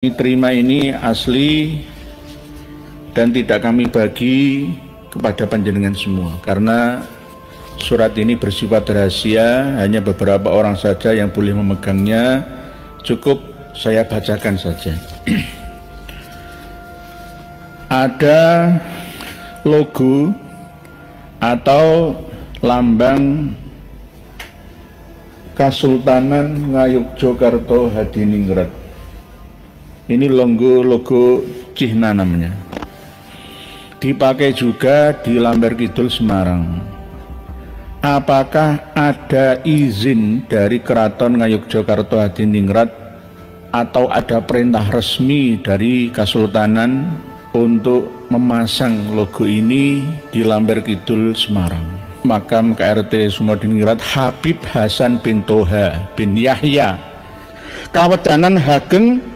Terima ini asli dan tidak kami bagi kepada panjenengan semua karena surat ini bersifat rahasia, hanya beberapa orang saja yang boleh memegangnya. Cukup saya bacakan saja. Ada logo atau lambang Kasultanan Ngayogyakarta Hadiningrat. Ini logo Cihna namanya. Dipakai juga di Lamber Kidul Semarang. Apakah ada izin dari Keraton Ngayogyakarta Hadiningrat atau ada perintah resmi dari Kasultanan untuk memasang logo ini di Lamber Kidul Semarang? Makam KRT Sumodiningrat Habib Hasan bin Toha bin Yahya, Kawedanan Hageng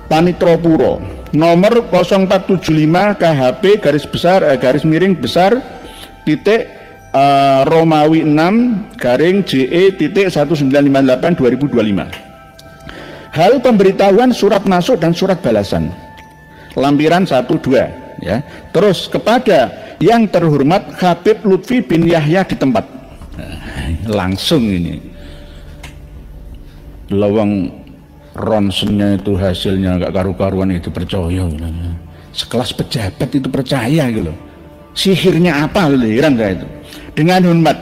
Panitropuro, nomor 0475 KHP garis miring besar titik Romawi 6 garing JE titik 1958 2025. Hal pemberitahuan surat masuk dan surat balasan lampiran 1-2 ya. Terus kepada yang terhormat Habib Lutfi bin Yahya di tempat. Langsung ini lawang ronsennya itu hasilnya nggak karu-karuan, itu percaya gitu. Sekelas pejabat itu percaya gitu. Sihirnya apa, heran saya itu. Dengan hormat,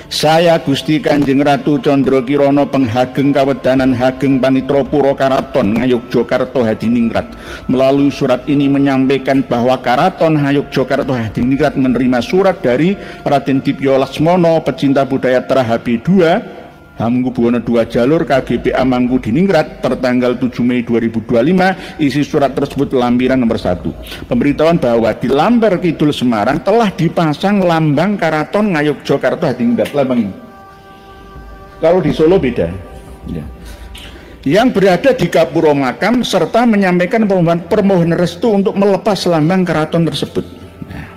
saya Gusti Kanjeng Ratu Condro Kirono Penghageng Kawedanan Hageng Panitropuro Karaton Ngayogyakarta Hadiningrat melalui surat ini menyampaikan bahwa Karaton Ngayogyakarta Hadiningrat menerima surat dari Raden Dipyo Laksmono pecinta budaya Terahabi II Hamengkubuwono II Jalur KGPA Mangkudiningrat tertanggal 7 Mei 2025. Isi surat tersebut lampiran nomor 1. Pemberitahuan bahwa di Lamber Kidul Semarang telah dipasang lambang Karaton Ngayogyakarta Hadiningrat. Lambang ini kalau di Solo beda ya. Yang berada di Gapuro Makam serta menyampaikan permohonan restu untuk melepas lambang keraton tersebut. Nah,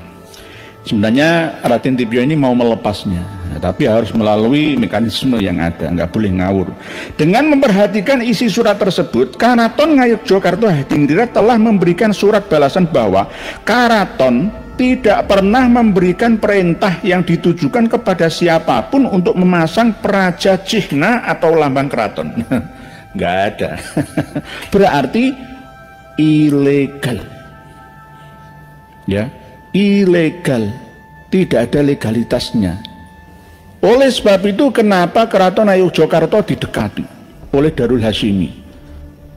sebenarnya Raden Dipyo ini mau melepasnya, tapi harus melalui mekanisme yang ada, nggak boleh ngawur. Dengan memperhatikan isi surat tersebut, Karaton Ngayogyakarta Hadiningrat telah memberikan surat balasan bahwa Karaton tidak pernah memberikan perintah yang ditujukan kepada siapapun untuk memasang praja cihna atau lambang keraton. Nggak ada. Berarti ilegal. Ya, ilegal. Tidak ada legalitasnya. Oleh sebab itu kenapa Keraton Ngayogyakarta didekati oleh Darul Hashimi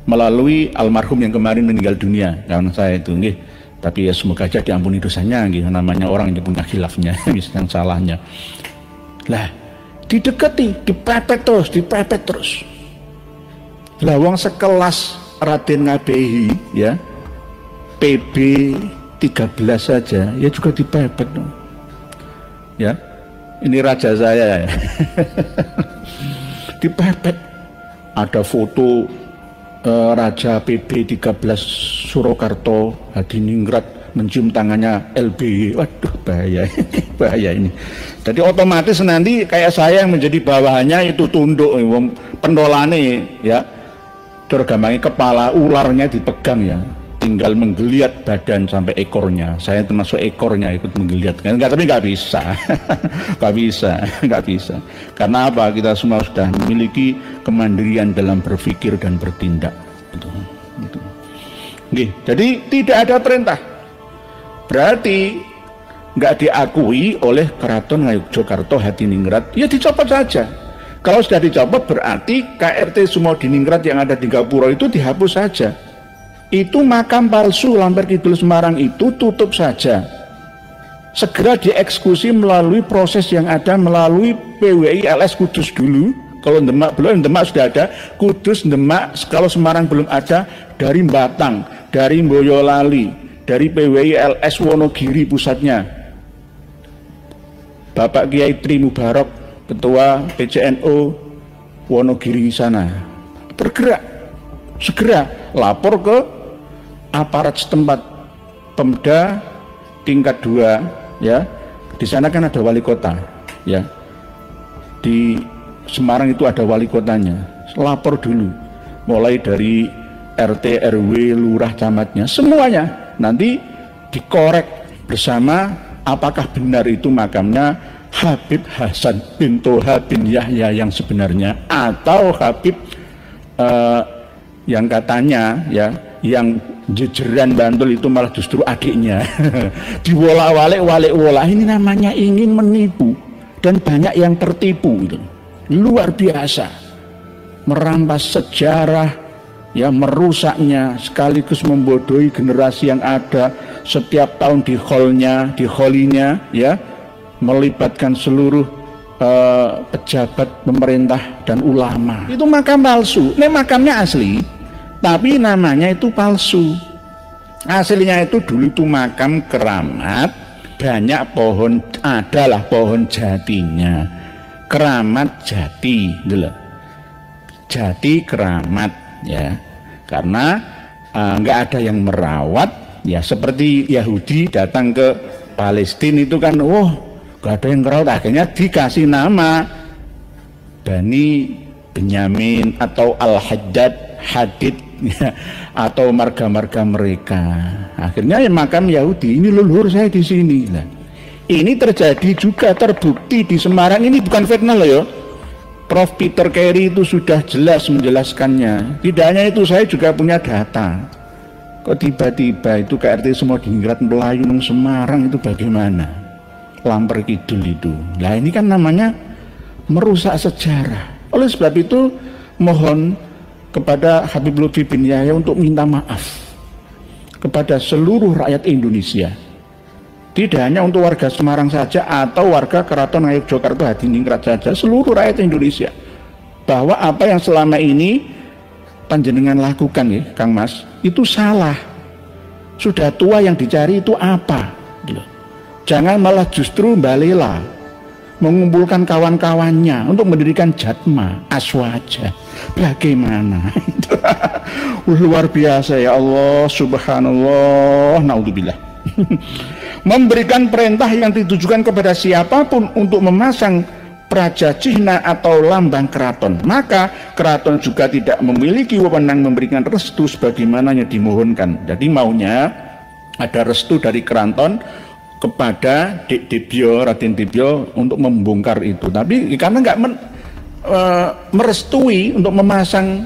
melalui almarhum yang kemarin meninggal dunia, kawan saya itu nggih. Tapi ya semoga aja diampuni dosanya nggih, namanya orang yang punya khilafnya, yang salahnya. Lah, didekati, dipepet terus. Lah wong sekelas Raden Ngabehi ya, PB 13 saja ya juga dipepet. Ya. Ini raja saya ya. Dipepet. Ada foto Raja PB 13 Surakarta Hadiningrat mencium tangannya LBY. Waduh, bahaya. Bahaya ini. Jadi otomatis nanti kayak saya yang menjadi bawahannya itu tunduk, pendolane ya. Tergampangi kepala ularnya dipegang ya. Tinggal menggeliat badan sampai ekornya. Saya termasuk ekornya ikut menggeliat. Tapi nggak bisa. nggak bisa. Karena apa? Kita semua sudah memiliki kemandirian dalam berpikir dan bertindak. Gitu. Jadi tidak ada perintah. Berarti nggak diakui oleh Keraton Ngayogyakarta Hadiningrat. Ya dicopot saja. Kalau sudah dicopot berarti KRT Sumodiningrat yang ada di Gapuro itu dihapus saja. Itu makam palsu Lamber Kidul Semarang itu tutup saja. Segera dieksekusi melalui proses yang ada melalui PWI LS Kudus dulu. Kalau Demak belum, Demak sudah ada. Kudus, Demak, kalau Semarang belum ada, dari Batang, dari Boyolali, dari PWI LS Wonogiri pusatnya. Bapak Kiai Tri Mubarak, Ketua PCNO Wonogiri sana. Bergerak, segera lapor ke aparat setempat, Pemda tingkat 2 ya. Di sana kan ada wali kota ya. Di Semarang itu ada wali kotanya. Lapor dulu mulai dari RT, RW, lurah, camatnya, semuanya nanti dikorek bersama apakah benar itu makamnya Habib Hasan bin Toha bin Yahya yang sebenarnya, atau Habib yang katanya ya yang jejeran Bantul itu malah justru adiknya. Diwolak-walik ini namanya ingin menipu, dan banyak yang tertipu itu. Luar biasa, merampas sejarah, ya merusaknya, sekaligus membodohi generasi yang ada. Setiap tahun di holinya ya melibatkan seluruh pejabat pemerintah dan ulama. Itu makam palsu. Ini makamnya asli, tapi namanya itu palsu. Aslinya itu dulu itu makam keramat, banyak pohon, adalah pohon jatinya, keramat jati, gitu. Jati keramat ya, karena nggak ada yang merawat ya, seperti Yahudi datang ke Palestina itu kan, nggak ada yang merawat, akhirnya dikasih nama Bani Benyamin atau Al-Haddad, Hadid ya, atau marga-marga mereka. Akhirnya ya makam Yahudi, ini leluhur saya di sini. Nah, ini terjadi juga, terbukti di Semarang. Ini bukan fitnah loh ya. Prof. Peter Carey itu sudah jelas menjelaskannya. Tidak hanya itu, saya juga punya data. Kok tiba-tiba itu KRT semua Diningrat Melayu nang Semarang itu bagaimana? Lamper kidul itu. Nah ini kan namanya merusak sejarah. Oleh sebab itu mohon kepada Habib Lutfi bin Yahya untuk minta maaf kepada seluruh rakyat Indonesia. Tidak hanya untuk warga Semarang saja atau warga Keraton Ngayogyakarta Hadiningrat saja, seluruh rakyat Indonesia, bahwa apa yang selama ini panjenengan lakukan ya Kang Mas, itu salah. Sudah tua yang dicari itu apa? Jangan malah justru balela mengumpulkan kawan-kawannya untuk mendirikan Jatma Aswaja. Bagaimana? Luar biasa ya Allah, subhanallah, naudzubillah. Memberikan perintah yang ditujukan kepada siapapun untuk memasang prajajihna atau lambang keraton, maka keraton juga tidak memiliki wewenang memberikan restu sebagaimana yang dimohonkan. Jadi maunya ada restu dari keraton kepada Debyo, Raden Debyo untuk membongkar itu, tapi karena nggak merestui untuk memasang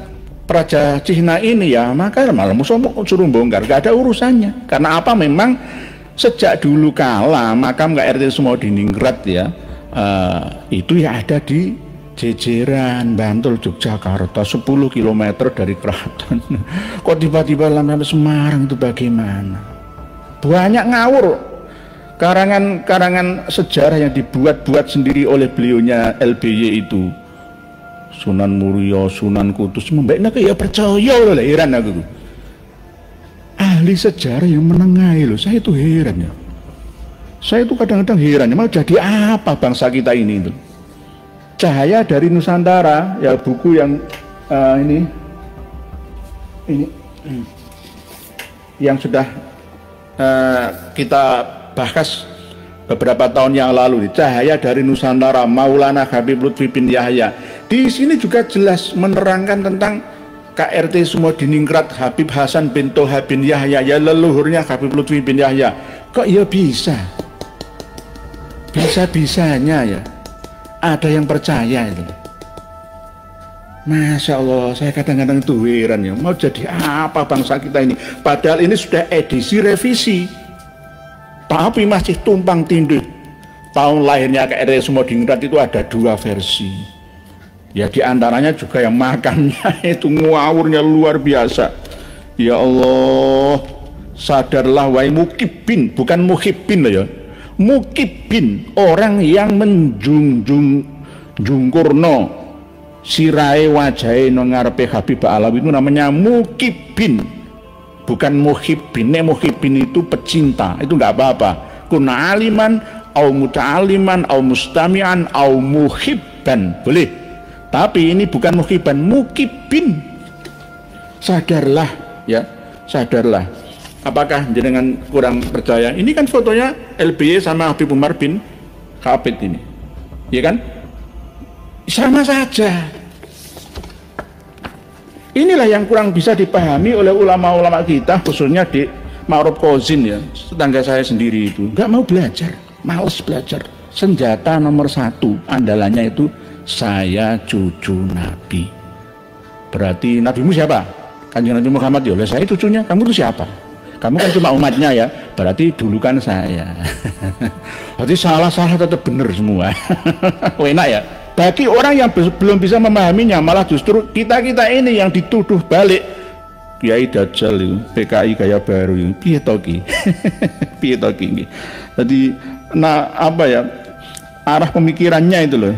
prajajihna ini ya, maka malah suruh bongkar, gak ada urusannya. Karena apa? Memang sejak dulu kala makam KRT semua Diningrat ya, itu ya ada di jejeran Bantul, Yogyakarta, 10 km dari keraton. Kok tiba-tiba sampai Semarang itu bagaimana? Banyak ngawur karangan sejarah yang dibuat-buat sendiri oleh beliaunya LBY itu, Sunan Muria, Sunan Kudus, membaiknya ya percaya loh, heran aku. Ahli sejarah yang menengahi loh, saya itu heran ya. Saya itu kadang-kadang heran, mau jadi apa bangsa kita ini itu. Cahaya dari Nusantara ya, buku yang ini yang sudah kita bahas beberapa tahun yang lalu, Cahaya dari Nusantara Maulana Habib Lutfi bin Yahya. Di sini juga jelas menerangkan tentang KRT semua Diningrat Habib Hasan bin Toha bin Yahya, ya leluhurnya Habib Lutfi bin Yahya. Kok ya bisa-bisanya ya ada yang percaya itu. Masya Allah, saya kadang-kadang itu heran ya, mau jadi apa bangsa kita ini, padahal ini sudah edisi revisi, tapi masih tumpang tindih. Tahun lahirnya KRT semua Diningrat itu ada 2 versi. Ya diantaranya juga yang makamnya itu ngawurnya luar biasa. Ya Allah, sadarlah wahai mukibin, bukan muhibbin loh ya. Mukibin, orang yang menjunjung jungkurno sirai wajai ngarepe Habib Alawi, itu namanya mukibin, bukan muhibbin. Muhibbin itu pecinta, itu nggak apa-apa. Kuna aliman, au muta'aliman, au mustami'an, au muhibban, boleh. Tapi ini bukan muhibban, mukibin. Sadarlah ya, sadarlah. Apakah jenengan kurang percaya? Ini kan fotonya LBY sama Habib Umar bin Khattab ini, ya kan? Sama saja. Inilah yang kurang bisa dipahami oleh ulama-ulama kita, khususnya di Ma'ruf Kozin ya, tetangga saya sendiri itu nggak mau belajar, males belajar. Senjata nomor satu andalannya itu saya cucu Nabi. Berarti nabimu siapa? Kanjeng Nabi Muhammad. Ya, saya cucunya. Kamu itu siapa? Kamu kan cuma umatnya ya. Berarti dulu kan saya. Berarti salah-salah tetap benar semua. Enak ya. Bagi orang yang belum bisa memahaminya, malah justru kita-kita ini yang dituduh balik. Kiai Dajjal itu, PKI gaya baru itu, piye to ki? Piye to ki? Jadi, nah apa ya, arah pemikirannya itu loh,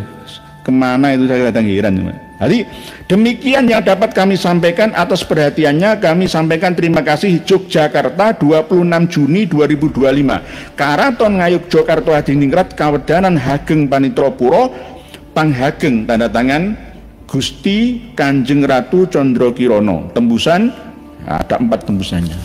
kemana itu saya kadang heran. Jadi demikian yang dapat kami sampaikan. Atas perhatiannya kami sampaikan terima kasih. Yogyakarta 26 Juni 2025. Karaton Ngayuk Jokarto Hadiningrat Kawedanan Hageng Panitropuro Panghageng tanda tangan Gusti Kanjeng Ratu Condro Kirono. Tembusan ada 4 tembusannya.